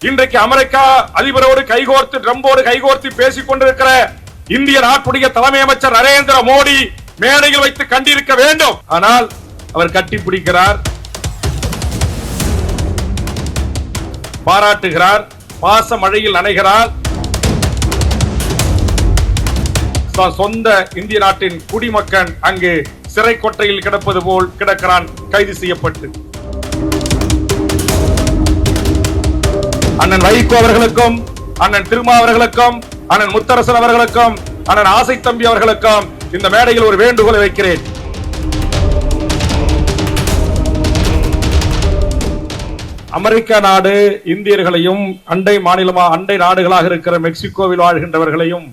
இன்றைக்கு அமெரிக்கா அதிபரோடு கைகோர்த்து ட்ரம்போடு கைகோர்த்து பேசிக் கொண்டிருக்கிற இந்திய நாட்டுடைய தலைமை அமைச்சர் நரேந்திர மோடி மேடையில் வைத்து கண்டிருக்க வேண்டும். ஆனால் அவர் கட்டிப்பிடிக்கிறார், பாராட்டுகிறார், பாச மழையில் நனைகிறார். சொந்த இந்திய நாட்டின் குடிமகன் அங்கு சிறை கொட்டையில் கிடப்பது போல் கிடக்கிறான், கைது செய்யப்பட்டு. அண்ணன் வைகோ அவர்களுக்கும், அண்ணன் திருமா அவர்களுக்கும், அண்ணன் முத்தரசன் அவர்களுக்கும், அண்ணன் ஆசை தம்பி அவர்களுக்கும் இந்த மேடையில் ஒரு வேண்டுகோளை வைக்கிறேன். அமெரிக்க நாடு இந்தியர்களையும் அண்டை நாடுகளாக இருக்கிற மெக்சிகோவில் வாழ்கின்றவர்களையும்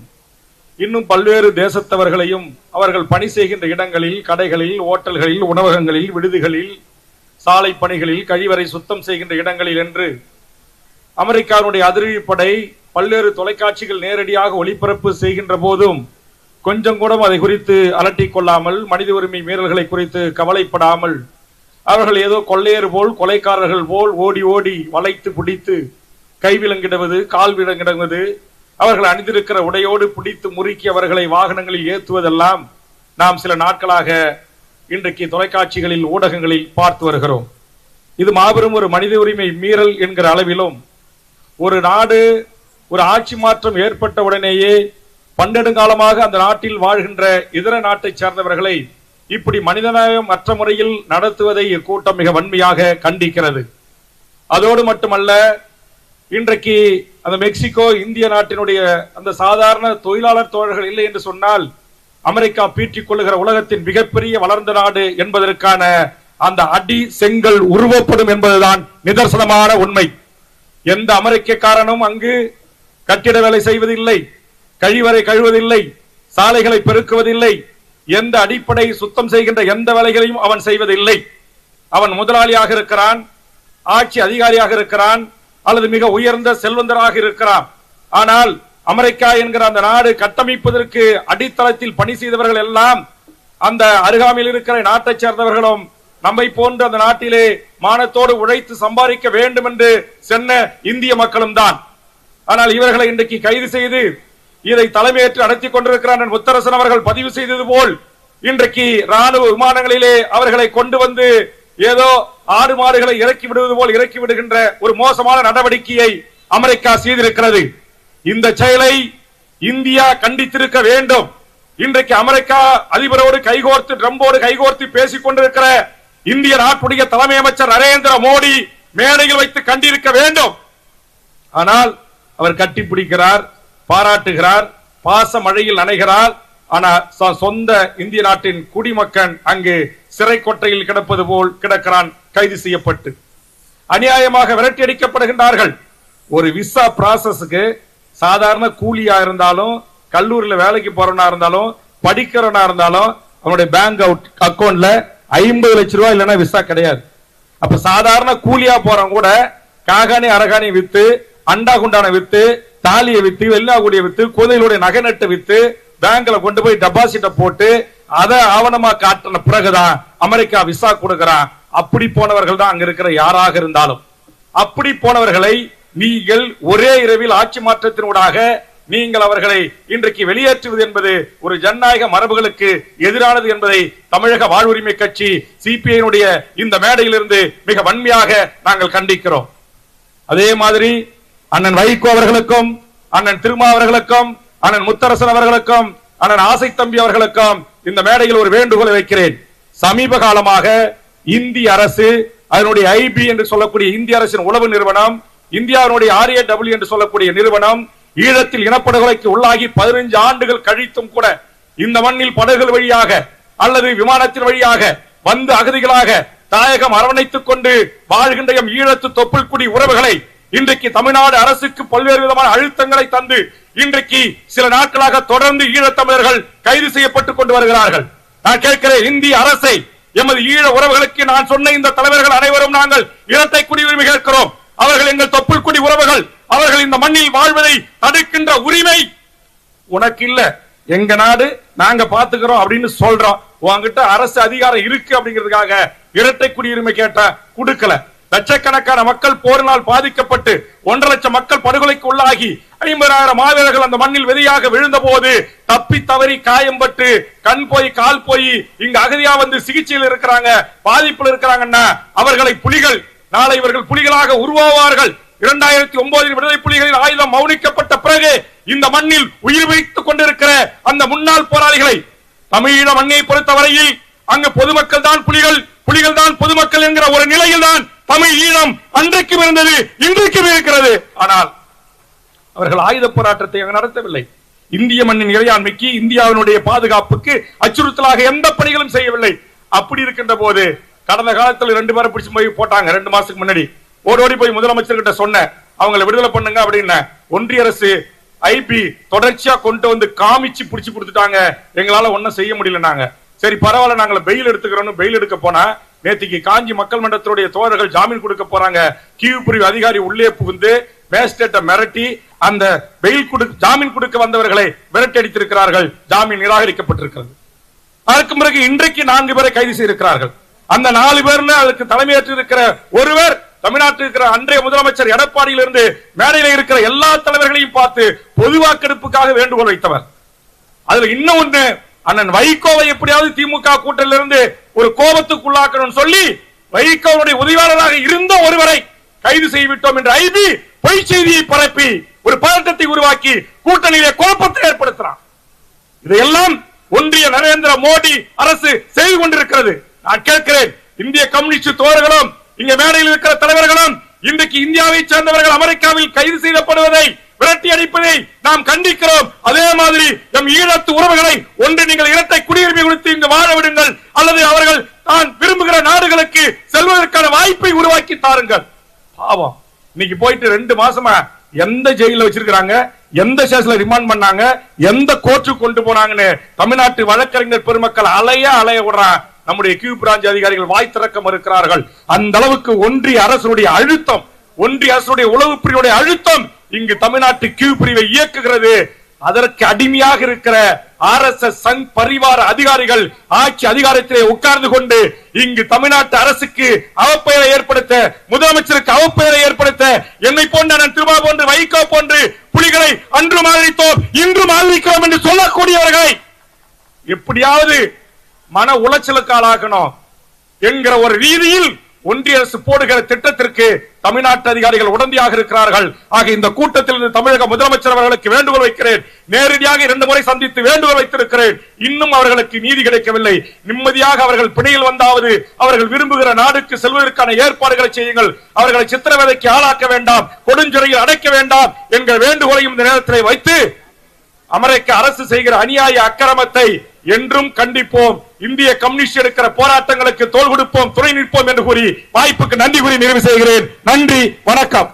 இன்னும் பல்வேறு தேசத்தவர்களையும் அவர்கள் பணி செய்கின்ற இடங்களில், கடைகளில், ஓட்டல்களில், உணவகங்களில், விடுதிகளில், சாலை பணிகளில், கழிவறை சுத்தம் செய்கின்ற இடங்களில் என்று அமெரிக்காவுடைய அதிரடிப்படை பல்வேறு தொலைக்காட்சிகள் நேரடியாக ஒளிபரப்பு செய்கின்ற போதும் கொஞ்சம் கூட அதை குறித்து அலட்டிக் கொள்ளாமல், மனித உரிமை மீறல்களை குறித்து கவலைப்படாமல், அவர்கள் ஏதோ கொள்ளையர் போல், கொலைக்காரர்கள் போல் ஓடி ஓடி வளைத்து பிடித்து கைவிலங்கிடுவது, கால் விலங்கிடுவது, அவர்கள் அணிந்திருக்கிற உடையோடு பிடித்து முறுக்கி அவர்களை வாகனங்களில் ஏற்றுவதெல்லாம் நாம் சில நாட்களாக இன்றைக்கு தொலைக்காட்சிகளில், ஊடகங்களில் பார்த்து வருகிறோம். இது மாபெரும் ஒரு மனித உரிமை மீறல் என்கிற அளவிலும், ஒரு நாடு ஒரு ஆட்சி மாற்றம் ஏற்பட்ட உடனேயே பன்னெடுங்காலமாக அந்த நாட்டில் வாழ்கின்ற இதர நாட்டை சேர்ந்தவர்களை இப்படி மனிதநேயம் அற்ற முறையில் நடத்துவதை இக்கூட்டம் மிக வன்மையாக கண்டிக்கிறது. அதோடு மட்டுமல்ல, இன்றைக்கு அந்த மெக்சிகோ இந்திய நாட்டினுடைய அந்த சாதாரண தொழிலாளர் தோழர்கள் இல்லை என்று சொன்னால் அமெரிக்கா பீற்றிக் கொள்ளுகிற உலகத்தின் மிகப்பெரிய வளர்ந்த நாடு என்பதற்கான அந்த அடி செங்கல் உருவப்படும் என்பதுதான் நிதர்சனமான உண்மை. எந்த அமெரிக்கக்காரனும் அங்கு கட்டிட வேலை செய்வதில்லை, கழிவறை கழுவதில்லை, சாலைகளை பெருக்குவதில்லை, எந்த அடிப்படை சுத்தம் செய்கின்ற எந்த வேலைகளையும் அவன் செய்வதில்லை. அவன் முதலாளியாக இருக்கிறான், ஆட்சி அதிகாரியாக இருக்கிறான், அல்லது மிக உயர்ந்த செல்வந்தராக இருக்கிறான். ஆனால் அமெரிக்கா என்கிற அந்த நாடு கட்டமைப்பதற்கு அடித்தளத்தில் பணி செய்தவர்கள் எல்லாம் அந்த அருகாமையில் இருக்கிற நாட்டை சேர்ந்தவர்களும் நம்மை போன்ற அந்த நாட்டிலே மானத்தோடு உழைத்து சம்பாதிக்க வேண்டும் என்று சென்ன இந்திய மக்களும் தான். ஆனால் இவர்களை இன்றைக்கு கைது செய்து இதை தலைமையேற்று நடத்தி கொண்டிருக்கிறார் முத்தரசன் அவர்கள் பதிவு செய்தது போல் இன்றைக்கு ராணுவ விமானங்களிலே அவர்களை கொண்டு வந்து ஏதோ ஆடு மாடுகளை இறக்கி விடுவது போல் இறக்கி விடுகின்ற ஒரு மோசமான நடவடிக்கையை அமெரிக்கா செய்திருக்கிறது. இந்த செயலை இந்தியா கண்டித்திருக்க வேண்டும். இன்றைக்கு அமெரிக்கா அதிபரோடு கைகோர்த்து ட்ரம்போடு கைகோர்த்து பேசிக் கொண்டிருக்கிற இந்திய நாட்டுடைய தலைமை அமைச்சர் நரேந்திர மோடி மேடையில் வைத்து கண்டிருக்க வேண்டும். ஆனால் அவர் கட்டிப்பிடிக்கிறார், பாராட்டுகிறார், பாச மழையில் நனைகிறார். ஆனால் சொந்த இந்திய நாட்டின் குடிமகன் அங்கு சிறை கொட்டையில் கிடப்பது போல் கிடக்கிறான், கைது செய்யப்பட்டு அநியாயமாக விரட்டி அடிக்கப்படுகின்றார்கள். ஒரு விசா ப்ராசஸ்க்கு சாதாரண கூலியா இருந்தாலும், கல்லூரியில் வேலைக்கு போறவனா இருந்தாலும், படிக்கிறவனா இருந்தாலும் அவனுடைய பேங்க் அக்கௌண்ட்ல 50 லட்சம் ரூபாய் இல்லைன்னா விசா கிடையாது. அப்ப சாதாரண கூலியா போறவங்க கூட காகானி அரகானி வித்து, அண்டா குண்டான வித்து, தாலியை வித்து, வெள்ளாகுடியை வித்து, குதிரைகளுடைய நகை நட்டு வித்து பேங்க்ல கொண்டு போய் டெபாசிட்ட போட்டு அதை ஆவணமா காட்டின பிறகுதான் அமெரிக்கா விசா கொடுக்கிறான். அப்படி போனவர்கள் தான் அங்க இருக்கிற யாராக இருந்தாலும். அப்படி போனவர்களை நீங்கள் ஒரே இரவில் ஆட்சி மாற்றத்தினூடாக நீங்கள் அவர்களை இன்றைக்கு வெளியேற்றுவது என்பது ஒரு ஜனநாயக மரபுகளுக்கு எதிரானது என்பதை தமிழக வாழ்வுரிமை கட்சி சிபிஐ இந்த மேடையிலிருந்து மிக வன்மையாக நாங்கள் கண்டிக்கிறோம். அதே மாதிரி அண்ணன் வைகோ அவர்களுக்கும், அண்ணன் திருமா அவர்களுக்கும், அண்ணன் முத்தரசன் அவர்களுக்கும், அண்ணன் ஆசை தம்பி அவர்களுக்கும் இந்த மேடையில் ஒரு வேண்டுகோளை வைக்கிறேன். சமீப காலமாக இந்திய அரசு அதனுடைய ஐபி என்று சொல்லக்கூடிய இந்திய அரசின் உளவு நிறுவனம், இந்தியாவுடைய RAW என்று சொல்லக்கூடிய நிறுவனம் ஈழத்தில் இனப்படுகொலைக்கு உள்ளாகி 15 ஆண்டுகள் கழித்தும் கூட இந்த மண்ணில் படகுகள் வழியாக அல்லது விமானத்தின் வழியாக வந்து அகதிகளாக தாயகம் அரவணைத்துக் கொண்டு வாழ்கின்ற ஈழத்து தொப்புள்குடி உறவுகளை இன்றைக்கு தமிழ்நாடு அரசுக்கு பல்வேறு விதமான அழுத்தங்களை தந்து இன்றைக்கு சில நாட்களாக தொடர்ந்து ஈழத்தமிழர்கள் கைது செய்யப்பட்டுக் கொண்டு வருகிறார்கள். நான் கேட்கிறேன், இந்திய அரசை, எமது ஈழ உறவுகளுக்கு நான் சொன்ன இந்த தலைவர்கள் அனைவரும் நாங்கள் இரட்டை குடியுரிமை கேட்கிறோம். அவர்கள் எங்கள் தொப்புள்குடி உறவுகள். அவர்கள் இந்த மண்ணில் வாழ்வதை தடுக்கின்ற உரிமை உனக்கு இல்ல, எங்க நாடு நாங்க பாத்துக்கிறோம் அப்படின்னு சொல்றோம். உங்ககிட்ட அரசு அதிகாரம் இருக்கு அப்படிங்கிறதுக்காக இரட்டை குடியுரிமை கேட்டா கொடுக்கல. லட்சக்கணக்கான மக்கள் போரினால் பாதிக்கப்பட்டு 1.5 லட்சம் மக்கள் படுகொலைக்கு உள்ளாகி 50,000 மாவீரர்கள் அந்த மண்ணில் விதையாக விழுந்த போது தப்பி தவறி காயம் பட்டு கண் போய் கால் போய் இங்கு அகதியா வந்து சிகிச்சையில் இருக்கிறாங்க, பாதிப்பில் இருக்கிறாங்கன்னா அவர்களை புலிகள், நாளை இவர்கள் புலிகளாக உருவாவார்கள். 2009 விடுதலை புலிகளின் ஆயுதம் மௌனிக்கப்பட்ட பிறகு இந்த மண்ணில் உயிர் வைத்துக் கொண்டிருக்கிற அந்த முன்னாள் போராளிகளை, தமிழீழ மண்ணை பொறுத்தவரையில் அங்கு பொதுமக்கள் தான் புலிகள், புலிகள் தான் பொதுமக்கள் என்கிற ஒரு நிலையில் தான் தமிழ் ஈழம் அன்றைக்கும் இருந்தது, இன்றைக்கும் இருக்கிறது. ஆனால் அவர்கள் ஆயுத போராட்டத்தை அங்கு நடத்தவில்லை. இந்திய மண்ணின் இறையாண்மைக்கு, இந்தியாவினுடைய பாதுகாப்புக்கு அச்சுறுத்தலாக எந்த பணிகளும் செய்யவில்லை. அப்படி இருக்கின்ற போது கடந்த காலத்தில் 2 பேரை பிடிச்சு போய் போட்டாங்க. 2 மாசத்துக்கு முன்னாடி ஓடி போய் முதலமைச்சர் கிட்ட சொன்ன, அவங்களை விடுதலை பண்ணுங்க அப்படின்னு. ஒன்றிய அரசு ஐபி தொடர்ச்சியா கொண்டு வந்து காமிச்சு பிடிச்சு கொடுத்துட்டாங்க. எங்களால ஒன்னும் செய்ய முடியலனாங்க. சரி பரவாயில்ல, நாங்கள பெயில் எடுத்துக்கிறோம். பெயில் எடுக்க போனா நேத்திக்கு காஞ்சி மக்கள் மன்றத்தினுடைய தோழர்கள் ஜாமீன் கொடுக்க போறாங்க. கீவு பிரிவு அதிகாரி உள்ளே புகுந்து மேஜிஸ்ட்ரேட்டை மிரட்டி அந்த பெயில் ஜாமீன் கொடுக்க வந்தவர்களை விரட்டி அடித்திருக்கிறார்கள். ஜாமீன் நிராகரிக்கப்பட்டிருக்கிறது. அதற்கு பிறகு இன்றைக்கு 4 பேரை கைது செய்திருக்கிறார்கள். அந்த 4 பேர் அதற்கு தலைமையேற்று இருக்கிற ஒருவர் தமிழ்நாட்டில் இருக்கிற அன்றைய முதலமைச்சர் எடப்பாடியிலிருந்து மேடையில் இருக்கிற எல்லா தலைவர்களையும் பார்த்து பொது வாக்கெடுப்புக்காக வேண்டுகோள் வைத்தவர். அதுல இன்னும் ஒன்று, அண்ணன் வைகோவை எப்படியாவது திமுக கூட்டத்திலிருந்து ஒரு கோபத்துக்குள்ளாக்கணும் சொல்லி வைகோவுடைய உதவியாளராக இருந்த ஒருவரை கைது செய்துவிட்டோம் என்ற ஐபி பொய் செய்தியை பரப்பி ஒரு பதட்டத்தை உருவாக்கி கூட்டணியிலே குழப்பத்தை ஏற்படுத்துறான். இதையெல்லாம் ஒன்றிய நரேந்திர மோடி அரசு செய்து கொண்டிருக்கிறது. நான் கேட்கிறேன், இந்திய கம்யூனிஸ்ட் தோழர்களும் இங்க மேடையில் இருக்கிற தலைவர்களும் இன்றைக்கு இந்தியாவை சேர்ந்தவர்கள் அமெரிக்காவில் கைது செய்யப்படுவதை, விரட்டி அடிப்பதை நாம் கண்டிக்கிறோம். அதே மாதிரி நம் ஈழத்து உறவுகளை ஒன்று நீங்கள் இரட்டை குடியுரிமை கொடுத்து இங்கு வாழ விடுங்கள், அல்லது அவர்கள் தான் விரும்புகிற நாடுகளுக்கு செல்வதற்கான வாய்ப்பை உருவாக்கி தாருங்கள். பாவம், இன்னைக்கு போயிட்டு 2 மாசமா எந்த ஜெயில வச்சிருக்காங்க, எந்த ஸ்டேஷன்ல ரிமாண்ட் பண்ணாங்க, எந்த கோர்ட்டுக்கு கொண்டு போனாங்கன்னு தமிழ்நாட்டு வழக்கறிஞர் பெருமக்கள் அலைய விடுறான். நம்முடைய கியூ பிரான்ச் அதிகாரிகள் வாய் திறக்க மறுக்கிறார்கள். அந்த அளவுக்கு ஒன்றிய அரசுடைய அழுத்தம், ஒன்றிய அரசுடைய உளவு பிரிவுடைய அழுத்தம் இங்கு தமிழ்நாட்டு கியூ பிரிவை இயக்குகிறது. அதற்கு அடிமையாக இருக்கிற RSS சங் பரிவார அதிகாரிகள் ஆட்சி அதிகாரத்திலே உட்கார்ந்து கொண்டு இங்கு தமிழ்நாட்டு அரசுக்கு அவப்பெயரை ஏற்படுத்த, முதலமைச்சருக்கு அவப்பெயரை ஏற்படுத்த, என்னை போன்ற திருமா போன்று வைகோ போன்று புலிகளை அன்றும் ஆதரித்தோம் இன்றும் ஆதரிக்கிறோம் என்று சொல்லக்கூடியவர்களை எப்படியாவது மன உளைச்சலுக்கு ஆளாக்கணும் என்கிற ஒரு ரீதியில் ஒன்றிய அரசு போடுகிற திட்டத்திற்கு தமிழ்நாட்டு அதிகாரிகள் உடந்தையாக இருக்கிறார்கள். ஆக இந்த கூட்டத்தில் இருந்து தமிழக முதலமைச்சர் அவர்களுக்கு வேண்டுகோள் வைக்கிறேன். நேரடியாக 2 முறை சந்தித்து வேண்டுகோள் வைத்திருக்கிறேன். இன்னும் அவர்களுக்கு நீதி கிடைக்கவில்லை. நிம்மதியாக அவர்கள் பிணையில் வந்தாவது அவர்கள் விரும்புகிற நாடுக்கு செல்வதற்கான ஏற்பாடுகளை செய்யுங்கள். அவர்களை சித்திரவதைக்கு ஆளாக்க வேண்டாம், கொடுஞ்சிறையில் அடைக்க வேண்டாம் என்கிற வேண்டுகோளையும் இந்த நேரத்தில் வைத்து அமெரிக்க அரசு செய்கிற அநியாய அக்கிரமத்தை என்றும் கண்டிப்போம். இந்திய கம்யூனிஸ்ட் எடுக்கிற போராட்டங்களுக்கு தோள் கொடுப்போம், துணை நிற்போம் என்று கூறி வாய்ப்புக்கு நன்றி கூறி நிறைவு செய்கிறேன். நன்றி, வணக்கம்.